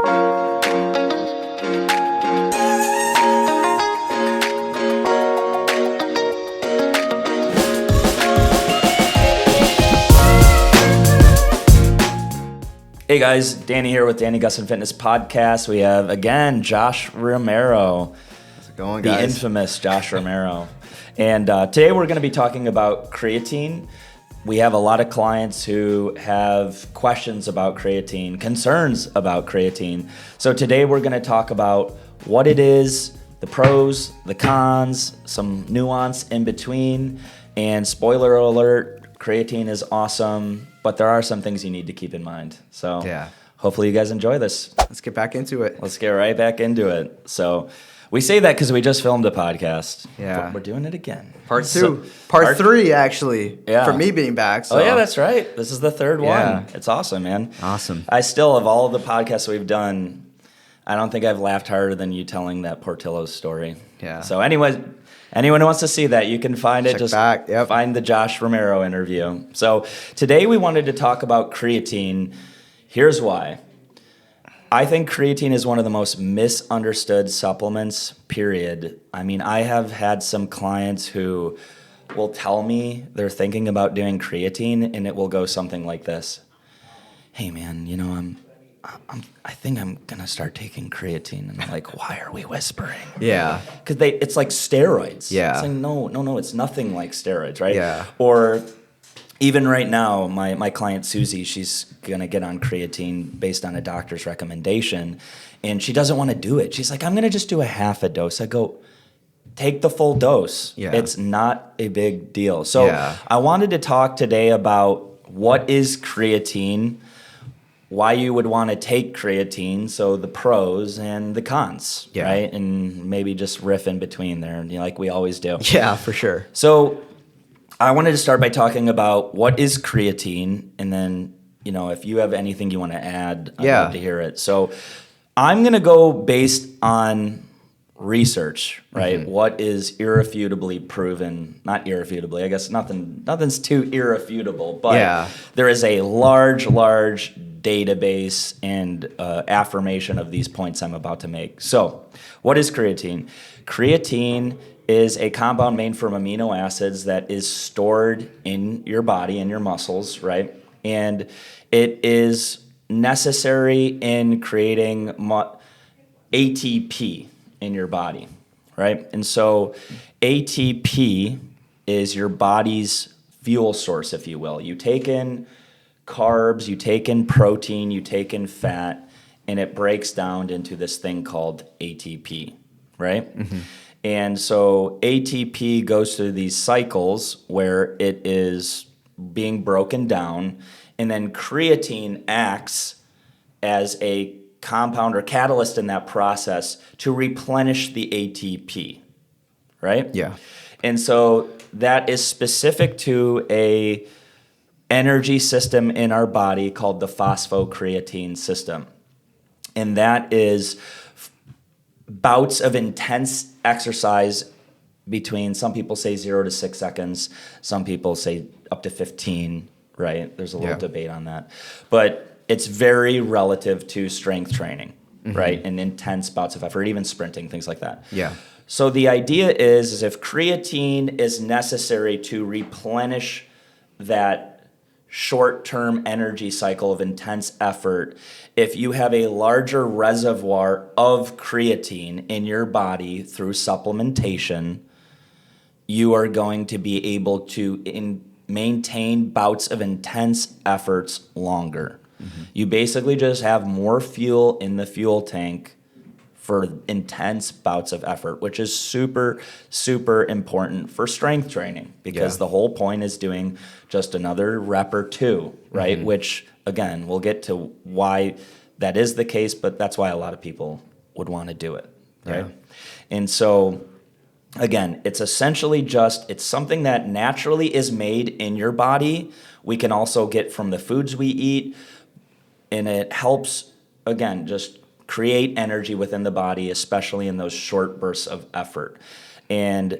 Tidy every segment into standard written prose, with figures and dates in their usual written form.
Hey guys, Danny here with Danny Gustin Fitness Podcast. We have, again, Josh Romero. How's it going, guys? The infamous Josh Romero. And today we're going to be talking about creatine. We have a lot of clients who have questions about creatine, concerns about creatine. So today we're going to talk about what it is, the pros, the cons, some nuance in between. And spoiler alert, creatine is awesome, but there are some things you need to keep in mind. So hopefully you guys enjoy this. Let's get back into it. Let's get right back into it. So we say that because we just filmed a podcast. Yeah. But we're doing it again. Part two. Part three, actually, for me being back. So. Oh, yeah, that's right. This is the third Yeah. one. It's awesome, man. Awesome. I still, of all the podcasts we've done, I don't think I've laughed harder than you telling that Portillo's story. Yeah. So anyways, anyone who wants to see that, you can find it. Check Just back. Yep. Find the Josh Romero interview. So today we wanted to talk about creatine. Here's why. I think creatine is one of the most misunderstood supplements, period. I mean, I have had some clients who will tell me they're thinking about doing creatine, and it will go something like this. Hey, man, you know, I think I'm going to start taking creatine. And I'm like, why are we whispering? Yeah. Because it's like steroids. Yeah. It's like, no, it's nothing like steroids, right? Yeah. Or even right now, my client Susie, she's going to get on creatine based on a doctor's recommendation, and she doesn't want to do it. She's like, I'm going to just do a half a dose. I go, take the full dose. Yeah. It's not a big deal. So Yeah. I wanted to talk today about what is creatine, why you would want to take creatine, so the pros and the cons, Yeah. right? And maybe just riff in between there, like we always do. Yeah, for sure. So I wanted to start by talking about what is creatine, and then, you know, if you have anything you want to add, I'd love to hear it. So I'm going to go based on research, right? Mm-hmm. What is irrefutably proven, not irrefutably, I guess nothing's too irrefutable, but there is a large database and affirmation of these points I'm about to make. So what is creatine? Creatine is a compound made from amino acids that is stored in your body, in your muscles, right? And it is necessary in creating ATP in your body, right? And so ATP is your body's fuel source, if you will. You take in carbs, you take in protein, you take in fat, and it breaks down into this thing called ATP, right? Mm-hmm. And so ATP goes through these cycles where it is being broken down, and then creatine acts as a compound or catalyst in that process to replenish the ATP, right? Yeah. And so that is specific to a energy system in our body called the phosphocreatine system. And that is bouts of intense exercise between, some people say 0 to 6 seconds, some people say up to 15, right? There's a little debate on that. But it's very relative to strength training, right? And intense bouts of effort, even sprinting, things like that. Yeah. So the idea is if creatine is necessary to replenish that short-term energy cycle of intense effort, if you have a larger reservoir of creatine in your body through supplementation, you are going to be able to maintain bouts of intense efforts longer. Mm-hmm. You basically just have more fuel in the fuel tank for intense bouts of effort, which is super, super important for strength training, because the whole point is doing just another rep or two, right? Mm-hmm. Which, again, we'll get to why that is the case, but that's why a lot of people would want to do it, right? Yeah. And so, again, it's essentially it's something that naturally is made in your body. We can also get from the foods we eat, and it helps, again, just create energy within the body, especially in those short bursts of effort. And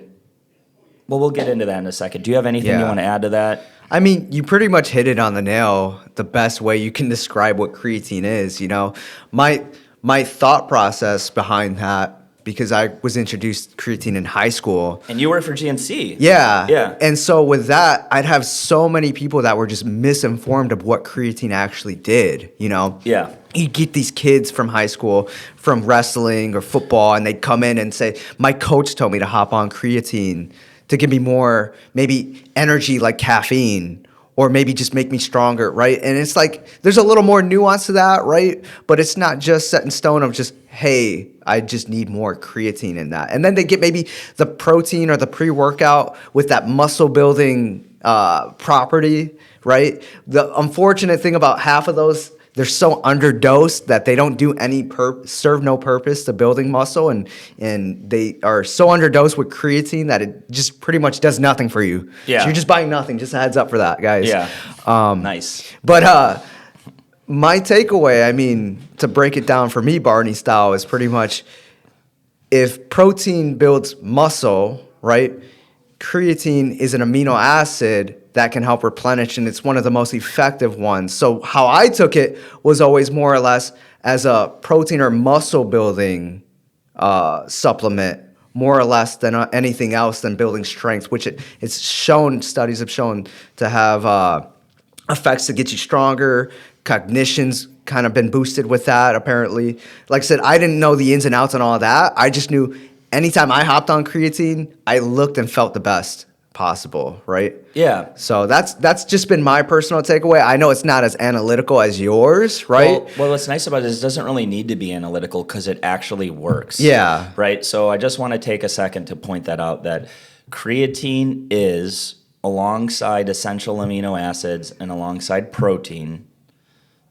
we'll get into that in a second. Do you have anything you want to add to that? I mean, you pretty much hit it on the nail, the best way you can describe what creatine is. You know, my my thought process behind that, because I was introduced to creatine in high school. And you work for GNC. Yeah. Yeah. And so with that, I'd have so many people that were just misinformed of what creatine actually did, you know? Yeah. You get these kids from high school, from wrestling or football, and they'd come in and say, my coach told me to hop on creatine to give me more, maybe energy like caffeine, or maybe just make me stronger, right? And it's like, there's a little more nuance to that, right? But it's not just set in stone of just, hey, I just need more creatine in that. And then they get maybe the protein or the pre-workout with that muscle building property, right? The unfortunate thing about half of those, they're so underdosed that they don't do any serve no purpose to building muscle, and they are so underdosed with creatine that it just pretty much does nothing for you. Yeah. So you're just buying nothing. Just a heads up for that, guys. Yeah. Nice. But my takeaway, I mean, to break it down for me, Barney style, is pretty much if protein builds muscle, right? Creatine is an amino acid that can help replenish, and it's one of the most effective ones. So how I took it was always more or less as a protein or muscle building supplement, more or less than anything else than building strength, which it's shown, studies have shown to have effects to get you stronger. Cognition's kind of been boosted with that, apparently. Like I said, I didn't know the ins and outs and all of that. I just knew anytime I hopped on creatine, I looked and felt the best possible, right? Yeah. So that's just been my personal takeaway. I know it's not as analytical as yours, right? Well, what's nice about it is it doesn't really need to be analytical because it actually works. Yeah. Right? So I just want to take a second to point that out, that creatine is, alongside essential amino acids and alongside protein,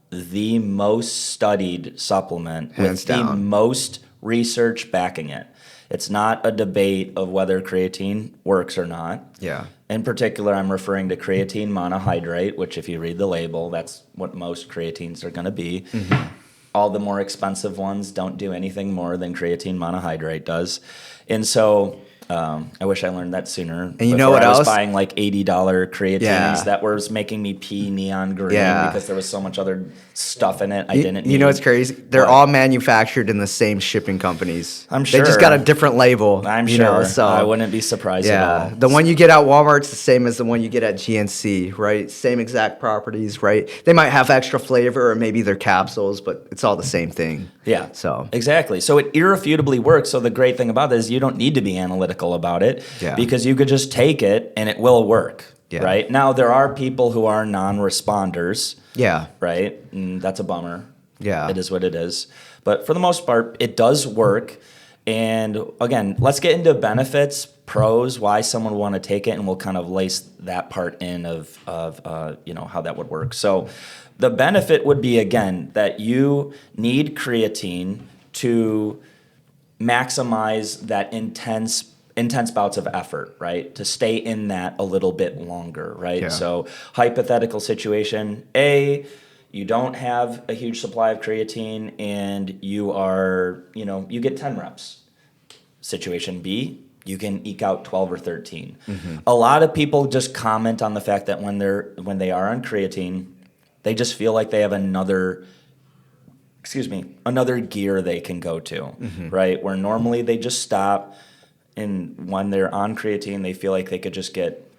the most studied supplement Hands with the down. most research backing it. It's not a debate of whether creatine works or not. Yeah. In particular, I'm referring to creatine monohydrate, which if you read the label, that's what most creatines are going to be. Mm-hmm. All the more expensive ones don't do anything more than creatine monohydrate does. And so I wish I learned that sooner. And you know what I was else? buying like $80 creatines Yeah. that was making me pee neon green Yeah. because there was so much other stuff in it I didn't need. You know what's crazy? They're What? all manufactured in the same shipping companies. I'm They just sure. got a different label. I'm you sure. know, so I wouldn't be surprised at all. the one you get at Walmart's the same as the one you get at GNC, right? Same exact properties, right? They might have extra flavor or maybe they're capsules, but it's all the same thing. Yeah. So exactly. So it irrefutably works. So the great thing about this is you don't need to be analytical about it, Yeah. because you could just take it and it will work. Yeah. Right? Now there are people who are non-responders. yeah, Right? And that's a bummer. Yeah. It is what it is. But for the most part, it does work. And again, let's get into benefits, pros, why someone would want to take it, and we'll kind of lace that part in of how that would work. So the benefit would be, again, that you need creatine to maximize that intense bouts of effort, right? To stay in that a little bit longer, right? Yeah. So hypothetical situation, A, you don't have a huge supply of creatine and you are, you get 10 reps. Situation B, you can eke out 12 or 13. Mm-hmm. A lot of people just comment on the fact that when they are on creatine, they just feel like they have another gear they can go to, mm-hmm. right? Where normally they just stop, and when they're on creatine, they feel like they could just get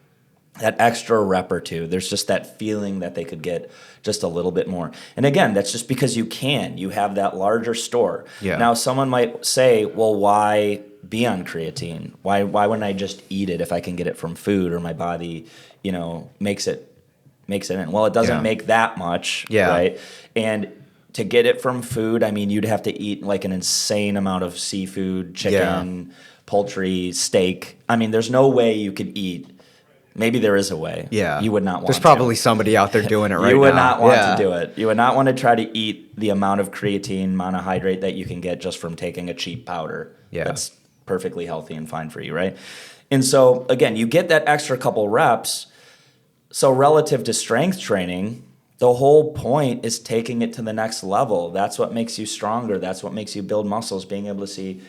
that extra rep or two. There's just that feeling that they could get just a little bit more. And again, that's just because you have that larger store. Yeah. Now, someone might say, well, why be on creatine? Why wouldn't I just eat it if I can get it from food, or my body, makes it in? Well, it doesn't make that much, right? And to get it from food, I mean, you'd have to eat like an insane amount of seafood, chicken, poultry, steak. I mean, there's no way you could eat. Maybe there is a way. Yeah. You would not want There's to. probably somebody out there doing it right now. You would not want to do it. You would not want to try to eat the amount of creatine monohydrate that you can get just from taking a cheap powder. Yeah. That's perfectly healthy and fine for you, right? And so, again, you get that extra couple reps. So relative to strength training, the whole point is taking it to the next level. That's what makes you stronger. That's what makes you build muscles, being able to see,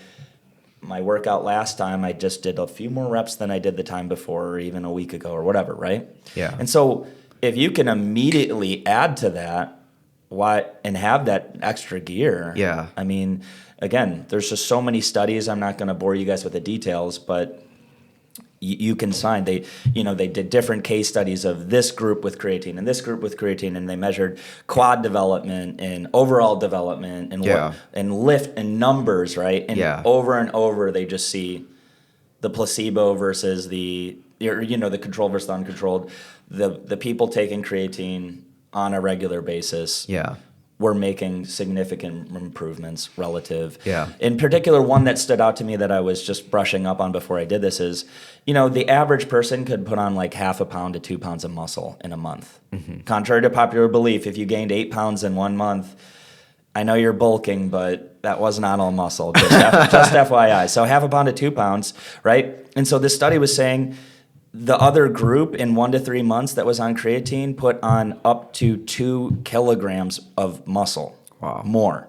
my workout last time, I just did a few more reps than I did the time before, or even a week ago, or whatever, right? Yeah. And so if you can immediately add to that, and have that extra gear. Yeah. I mean, again, there's just so many studies. I'm not going to bore you guys with the details, but you can sign. They did different case studies of this group with creatine and this group with creatine, and they measured quad development and overall development and and lift and numbers, right? And over and over, they just see the placebo versus the control versus the uncontrolled. The people taking creatine on a regular basis. We're making significant improvements relative. In particular, one that stood out to me that I was just brushing up on before I did this is, the average person could put on like 1/2 pound to 2 pounds of muscle in a month. Contrary to popular belief, if you gained 8 pounds in 1 month, I know you're bulking, but that was not all muscle, just FYI. So 1/2 pound to 2 pounds, right? And so this study was saying the other group in 1 to 3 months that was on creatine put on up to 2 kilograms of muscle. Wow. More.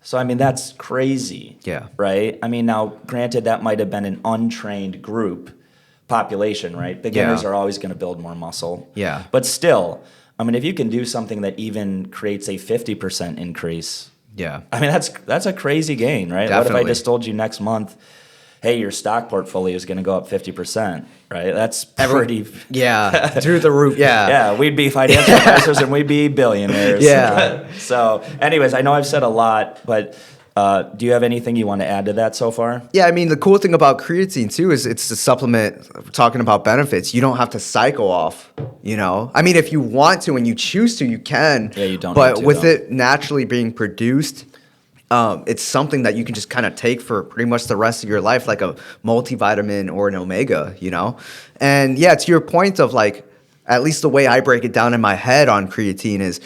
So, I mean, that's crazy. Right? I mean, now, granted, that might have been an untrained group population, right? Beginners are always going to build more muscle. But still, I mean, if you can do something that even creates a 50% increase, I mean, that's a crazy gain, right? Definitely. What if I just told you next month, hey, your stock portfolio is going to go up 50%, right? That's pretty... through the roof, we'd be financial advisors and we'd be billionaires. So, anyways, I know I've said a lot, but do you have anything you want to add to that so far? Yeah, I mean, the cool thing about creatine, too, is it's a supplement. Talking about benefits, you don't have to cycle off, I mean, if you want to and you choose to, you can. You don't But need to, with though. it naturally being produced... it's something that you can just kind of take for pretty much the rest of your life, like a multivitamin or an omega, And to your point of like, at least the way I break it down in my head on creatine is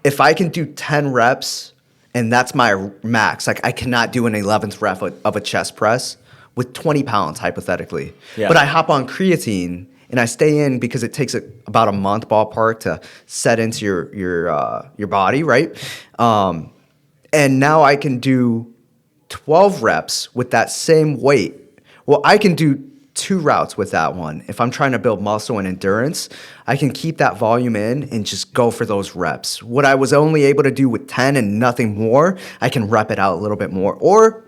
if I can do 10 reps and that's my max, like I cannot do an 11th rep of a chest press with 20 pounds hypothetically. But I hop on creatine and I stay in because it takes about a month ballpark to set into your body, right? And now I can do 12 reps with that same weight. Well, I can do 2 routes with that one. If I'm trying to build muscle and endurance, I can keep that volume in and just go for those reps. What I was only able to do with 10 and nothing more, I can rep it out a little bit more. Or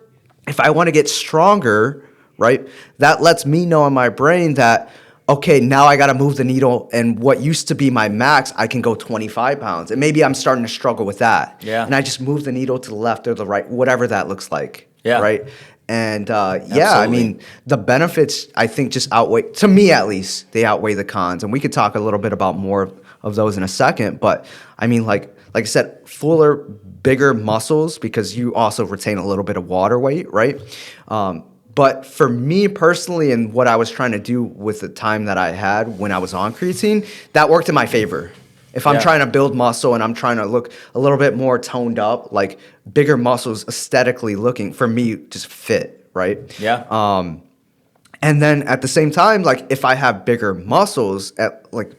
if I want to get stronger, right, that lets me know in my brain that, okay, now I got to move the needle, and what used to be my max, I can go 25 pounds. And maybe I'm starting to struggle with that. And I just move the needle to the left or the right, whatever that looks like. Right? And I mean, the benefits, I think, just outweigh, to me at least, they outweigh the cons. And we could talk a little bit about more of those in a second. But I mean, like I said, fuller, bigger muscles, because you also retain a little bit of water weight, right? But for me personally, and what I was trying to do with the time that I had when I was on creatine, that worked in my favor. If I'm trying to build muscle and I'm trying to look a little bit more toned up, like bigger muscles aesthetically looking, for me, just fit, right? And then at the same time, like if I have bigger muscles,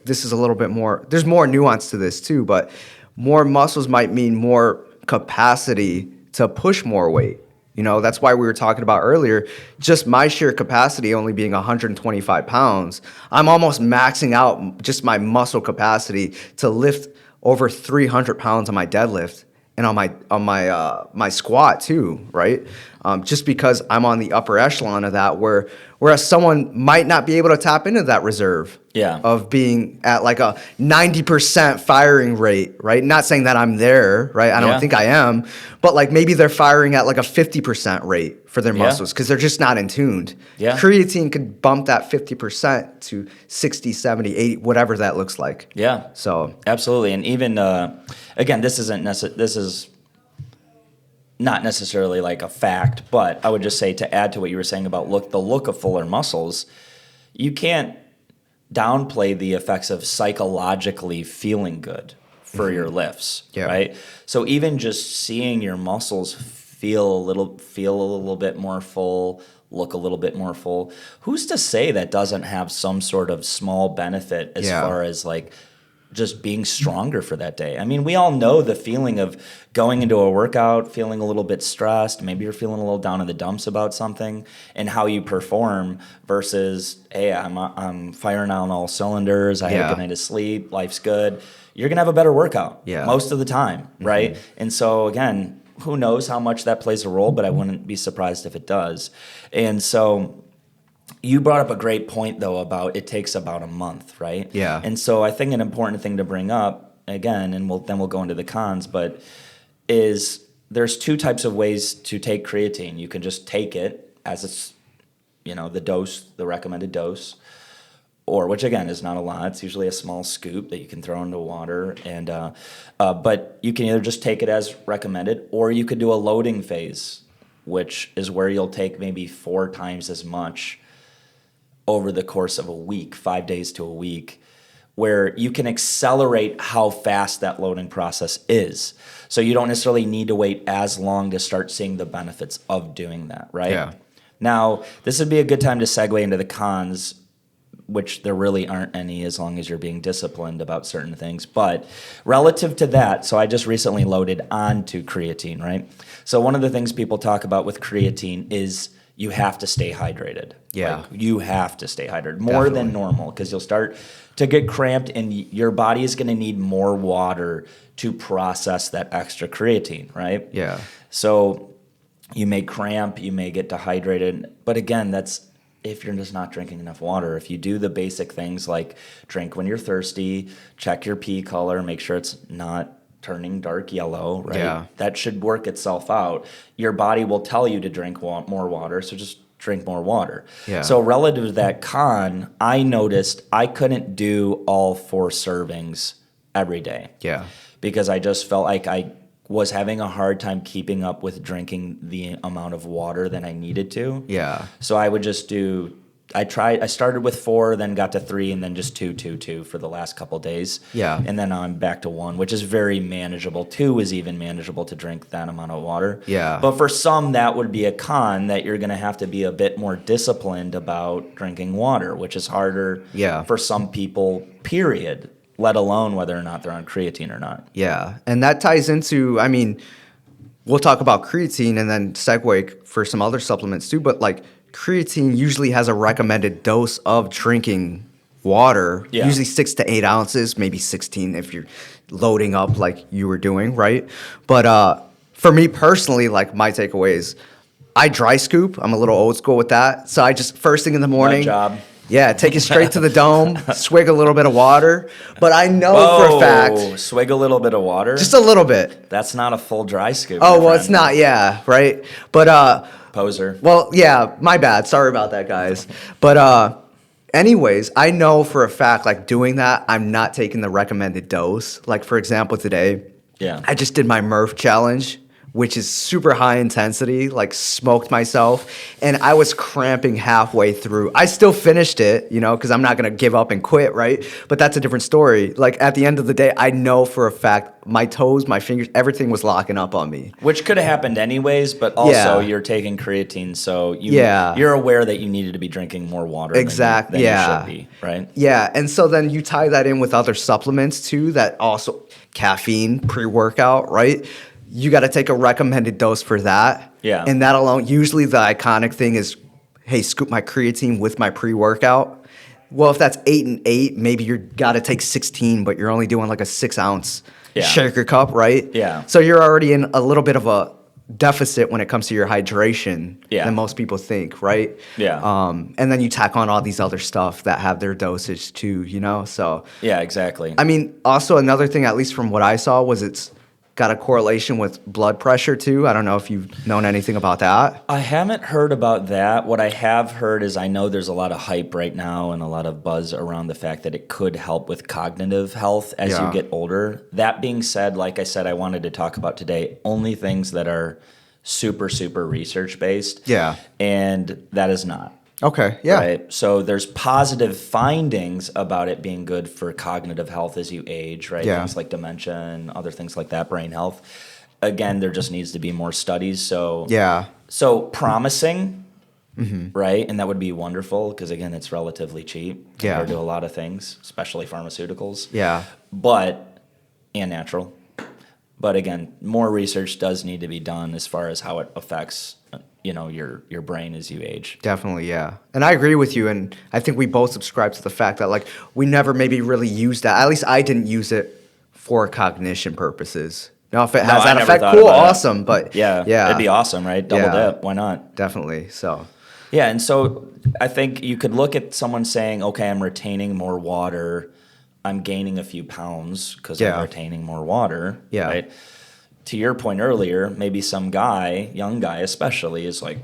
this is a little bit more, there's more nuance to this too, but more muscles might mean more capacity to push more weight. That's why we were talking about earlier, just my sheer capacity only being 125 pounds, I'm almost maxing out just my muscle capacity to lift over 300 pounds on my deadlift and on my squat too, right? Just because I'm on the upper echelon of that, whereas someone might not be able to tap into that reserve of being at like a 90% firing rate, right? Not saying that I'm there, right? I don't think I am, but like maybe they're firing at like a 50% rate for their muscles because they're just not in tuned. Creatine could bump that 50% to 60, 70, 80, whatever that looks like. So absolutely. And even again, this is not necessarily like a fact, but I would just say, to add to what you were saying about the look of fuller muscles, you can't downplay the effects of psychologically feeling good for your lifts, right? So even just seeing your muscles feel a little bit more full, look a little bit more full, who's to say that doesn't have some sort of small benefit as far as like just being stronger for that day. I mean, we all know the feeling of going into a workout, feeling a little bit stressed, maybe you're feeling a little down in the dumps about something, and how you perform versus, hey, I'm firing on all cylinders, I had a good night of sleep, life's good. You're going to have a better workout most of the time, right? And so, again, who knows how much that plays a role, but I wouldn't be surprised if it does. And so you brought up a great point, though, about it takes about a month, right? Yeah. And so I think an important thing to bring up, again, and we'll go into the cons, but is there's two types of ways to take creatine. You can just take it as it's, the dose, the recommended dose, or which, again, is not a lot. It's usually a small scoop that you can throw into water. And but you can either just take it as recommended, or you could do a loading phase, which is where you'll take maybe 4 times as much over the course of a week, 5 days to a week, where you can accelerate how fast that loading process is. So you don't necessarily need to wait as long to start seeing the benefits of doing that, right? Yeah. Now, this would be a good time to segue into the cons, which there really aren't any as long as you're being disciplined about certain things. But relative to that, so I just recently loaded onto creatine, right? So one of the things people talk about with creatine is you have to stay hydrated. Yeah. Like, you have to stay hydrated more than normal, because you'll start to get cramped and your body is going to need more water to process that extra creatine, right? Yeah. So you may cramp, you may get dehydrated. But again, that's if you're just not drinking enough water. If you do the basic things like drink when you're thirsty, check your pee color, make sure it's not turning dark yellow, right? Yeah. That should work itself out. Your body will tell you to drink more water, so just drink more water. Yeah. So relative to that con, I noticed I couldn't do all 4 servings every day. Yeah. Because I just felt like I was having a hard time keeping up with drinking the amount of water that I needed to. Yeah. So I would just I started with 4, then got to 3, and then just 2 for the last couple days. Yeah. And then I'm back to 1, which is very manageable. 2 is even manageable to drink that amount of water. Yeah. But for some, that would be a con, that you're going to have to be a bit more disciplined about drinking water, which is harder for some people, period, let alone whether or not they're on creatine or not. Yeah. And that ties into, I mean, we'll talk about creatine and then segue for some other supplements too, but like creatine usually has a recommended dose of drinking water, usually 6 to 8 ounces, maybe 16 if you're loading up like you were doing, right? But for me personally, like my takeaway is I dry scoop. I'm a little old school with that. So I just first thing in the morning. Good job. Yeah, take it straight to the dome, swig a little bit of water. But I know for a fact. Swig a little bit of water? Just a little bit. That's not a full dry scoop. Oh, well, it's not, right? But, poser. well, yeah, my bad. Sorry about that, guys. But, anyways, I know for a fact, like doing that, I'm not taking the recommended dose. Like, for example, today, I just did my Murph challenge, which is super high intensity, like smoked myself. And I was cramping halfway through. I still finished it, because I'm not going to give up and quit, right? But that's a different story. Like at the end of the day, I know for a fact my toes, my fingers, everything was locking up on me. Which could have happened anyways, but also you're taking creatine, so you're aware that you needed to be drinking more water than you should be, right? Yeah, and so then you tie that in with other supplements too, that also caffeine, pre-workout, right? You got to take a recommended dose for that. Yeah. And that alone, usually the iconic thing is, hey, scoop my creatine with my pre-workout. Well, if that's 8 and 8, maybe you got to take 16, but you're only doing like a 6-ounce shaker cup, right? Yeah. So you're already in a little bit of a deficit when it comes to your hydration than most people think, right? Yeah. And then you tack on all these other stuff that have their dosage too, So. Yeah, exactly. I mean, also another thing, at least from what I saw, was it's got a correlation with blood pressure too. I don't know if you've known anything about that. I haven't heard about that. What I have heard is I know there's a lot of hype right now and a lot of buzz around the fact that it could help with cognitive health as you get older. That being said, like I said, I wanted to talk about today only things that are super, super research based. Yeah. And that is not. Okay, yeah. Right? So there's positive findings about it being good for cognitive health as you age, right? Yeah. Things like dementia and other things like that, brain health. Again, there just needs to be more studies. So promising, right? And that would be wonderful because, again, it's relatively cheap Yeah. compared to a lot of things, especially pharmaceuticals. Yeah. And natural. But again, more research does need to be done as far as how it affects, your brain as you age. Definitely, yeah. And I agree with you, and I think we both subscribe to the fact that like we never maybe really used that. At least I didn't use it for cognition purposes. Now, if it has I that never effect, thought cool, about it. awesome. But Yeah, yeah, it'd be awesome, right? Double Yeah. dip. Why not? definitely. So Yeah, and so I think you could look at someone saying, okay, I'm retaining more water. I'm gaining a few pounds because Yeah. I'm retaining more water, Yeah. right? To your point earlier, maybe some guy, young guy especially, is like,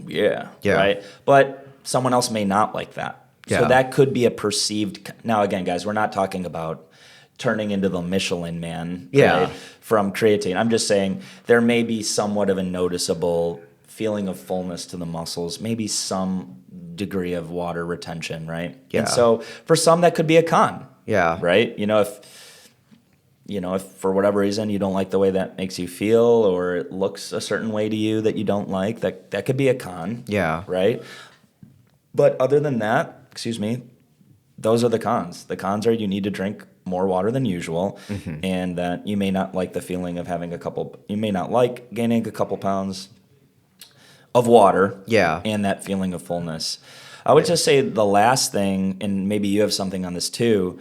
yeah, Yeah. right? But someone else may not like that. So Yeah. that could be a perceived. Now, again, guys, we're not talking about turning into the Michelin man, Yeah. right, from creatine. I'm just saying there may be somewhat of a noticeable feeling of fullness to the muscles, maybe some degree of water retention, right? Yeah. And so for some, that could be a con, yeah, right? If for whatever reason you don't like the way that makes you feel or it looks a certain way to you that you don't like, that could be a con, yeah, right? But other than that, those are the cons. The cons are you need to drink more water than usual, and that you may not like the feeling of you may not like gaining a couple pounds of water, Yeah. and that feeling of fullness. I would just say the last thing, and maybe you have something on this too,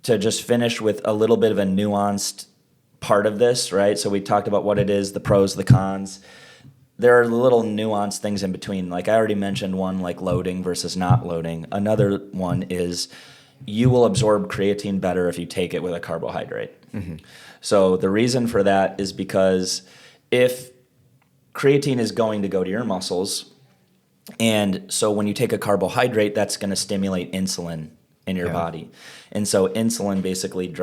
to just finish with a little bit of a nuanced part of this, right? So we talked about what it is, the pros, the cons. There are little nuanced things in between. Like I already mentioned one, like loading versus not loading. Another one is you will absorb creatine better if you take it with a carbohydrate. So the reason for that is because if creatine is going to go to your muscles, and so when you take a carbohydrate, that's going to stimulate insulin in your Yeah. body. And so insulin basically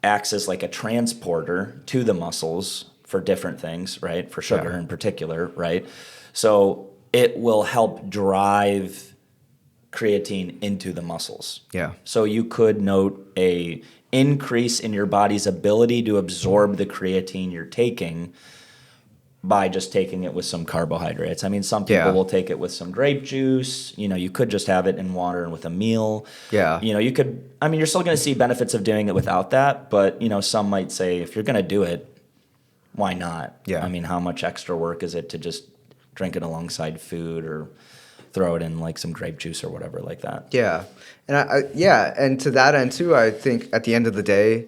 acts as like a transporter to the muscles for different things, right? For sugar Yeah. in particular, right? So it will help drive creatine into the muscles. Yeah. So you could note a increase in your body's ability to absorb the creatine you're taking by just taking it with some carbohydrates. I mean, some people Yeah. will take it with some grape juice. You could just have it in water and with a meal. Yeah. You're still going to see benefits of doing it without that, but, some might say if you're going to do it, why not? Yeah. I mean, how much extra work is it to just drink it alongside food or throw it in like some grape juice or whatever like that? Yeah. And and to that end too, I think at the end of the day,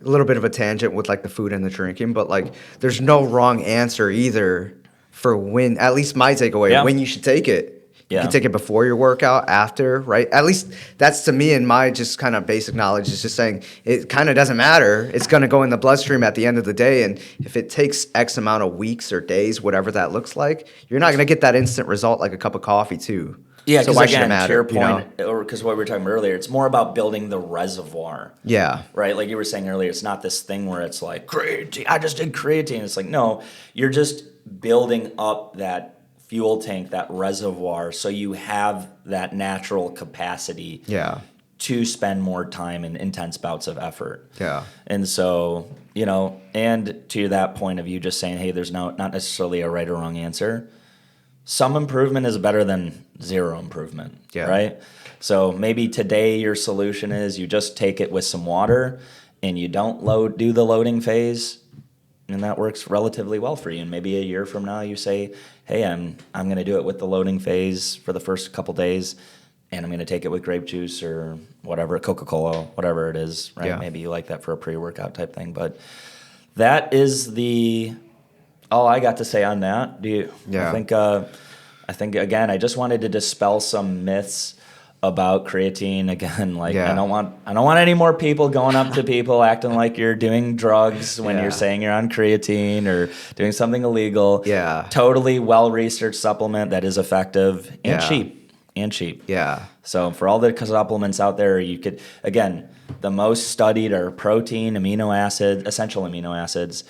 a little bit of a tangent with like the food and the drinking, but like there's no wrong answer either for when, at least my takeaway, Yeah. when you should take it. You Yeah. can take it before your workout, after, right? At least that's to me and my just kind of basic knowledge is just saying it kind of doesn't matter. It's going to go in the bloodstream at the end of the day. And if it takes X amount of weeks or days, whatever that looks like, you're not going to get that instant result like a cup of coffee too. Yeah, So because why should it again, matter, to your you know? point, or because what we were talking about earlier, it's more about building the reservoir. Yeah. Right, like you were saying earlier, it's not this thing where it's like creatine. I just did creatine. It's like no, you're just building up that fuel tank, that reservoir, so you have that natural capacity Yeah. to spend more time in intense bouts of effort. Yeah. And so and to that point of you just saying, hey, there's not necessarily a right or wrong answer. Some improvement is better than zero improvement, Yeah. right? So maybe today your solution is you just take it with some water and you don't do the loading phase, and that works relatively well for you. And maybe a year from now you say, hey, I'm going to do it with the loading phase for the first couple days, and I'm going to take it with grape juice or whatever, Coca-Cola, whatever it is, right? Yeah. Maybe you like that for a pre-workout type thing. But that is all I got to say on that. Yeah. I think again, I just wanted to dispel some myths about creatine. Again, like Yeah. I don't want any more people going up to people acting like you're doing drugs when Yeah. you're saying you're on creatine or doing something illegal. Yeah. Totally well-researched supplement that is effective and Yeah. cheap. Yeah. So for all the supplements out there, you could, again, the most studied are protein, essential amino acids,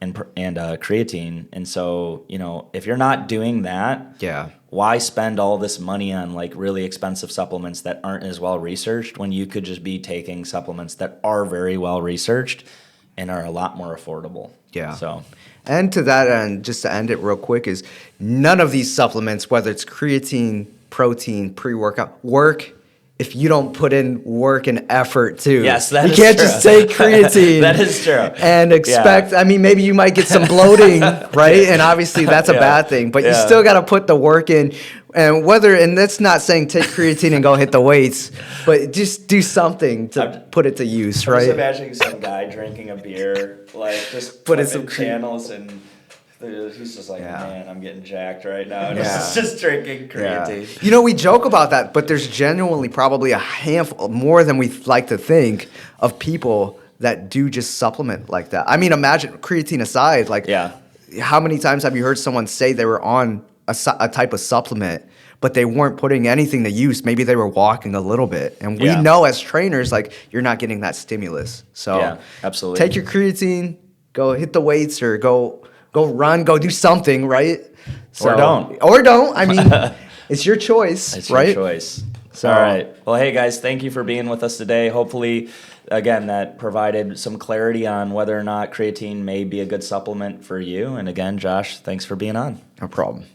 and creatine. And so, if you're not doing that, Yeah. why spend all this money on like really expensive supplements that aren't as well researched when you could just be taking supplements that are very well researched and are a lot more affordable. Yeah. So, And to that end, just to end it real quick, is none of these supplements, whether it's creatine, protein, pre-workout, work if you don't put in work and effort too. yes, that you is can't true. just take creatine. That is true. And expect, Yeah. I mean, maybe you might get some bloating, right? And obviously that's a Yeah. bad thing, but you Yeah. still got to put the work in. And that's not saying take creatine and go hit the weights, but just do something to put it to use, I'm just right? imagining some guy drinking a beer, like just Put in flipping some channels, and he's just like, Yeah. man, I'm getting jacked right now. Yeah. Just drinking Yeah. creatine. You know, we joke about that, but there's genuinely probably a handful, more than we like to think, of people that do just supplement like that. I mean, imagine, creatine aside, like, Yeah. how many times have you heard someone say they were on a type of supplement, but they weren't putting anything to use? Maybe they were walking a little bit. And we Yeah. know as trainers, like, you're not getting that stimulus. So Yeah, absolutely. take your creatine, go hit the weights, or go run, go do something, right? Or don't. Or don't. I mean, it's your choice, It's right? your choice. So- All right. Well, hey guys, thank you for being with us today. Hopefully, again, that provided some clarity on whether or not creatine may be a good supplement for you. And again, Josh, thanks for being on. No problem.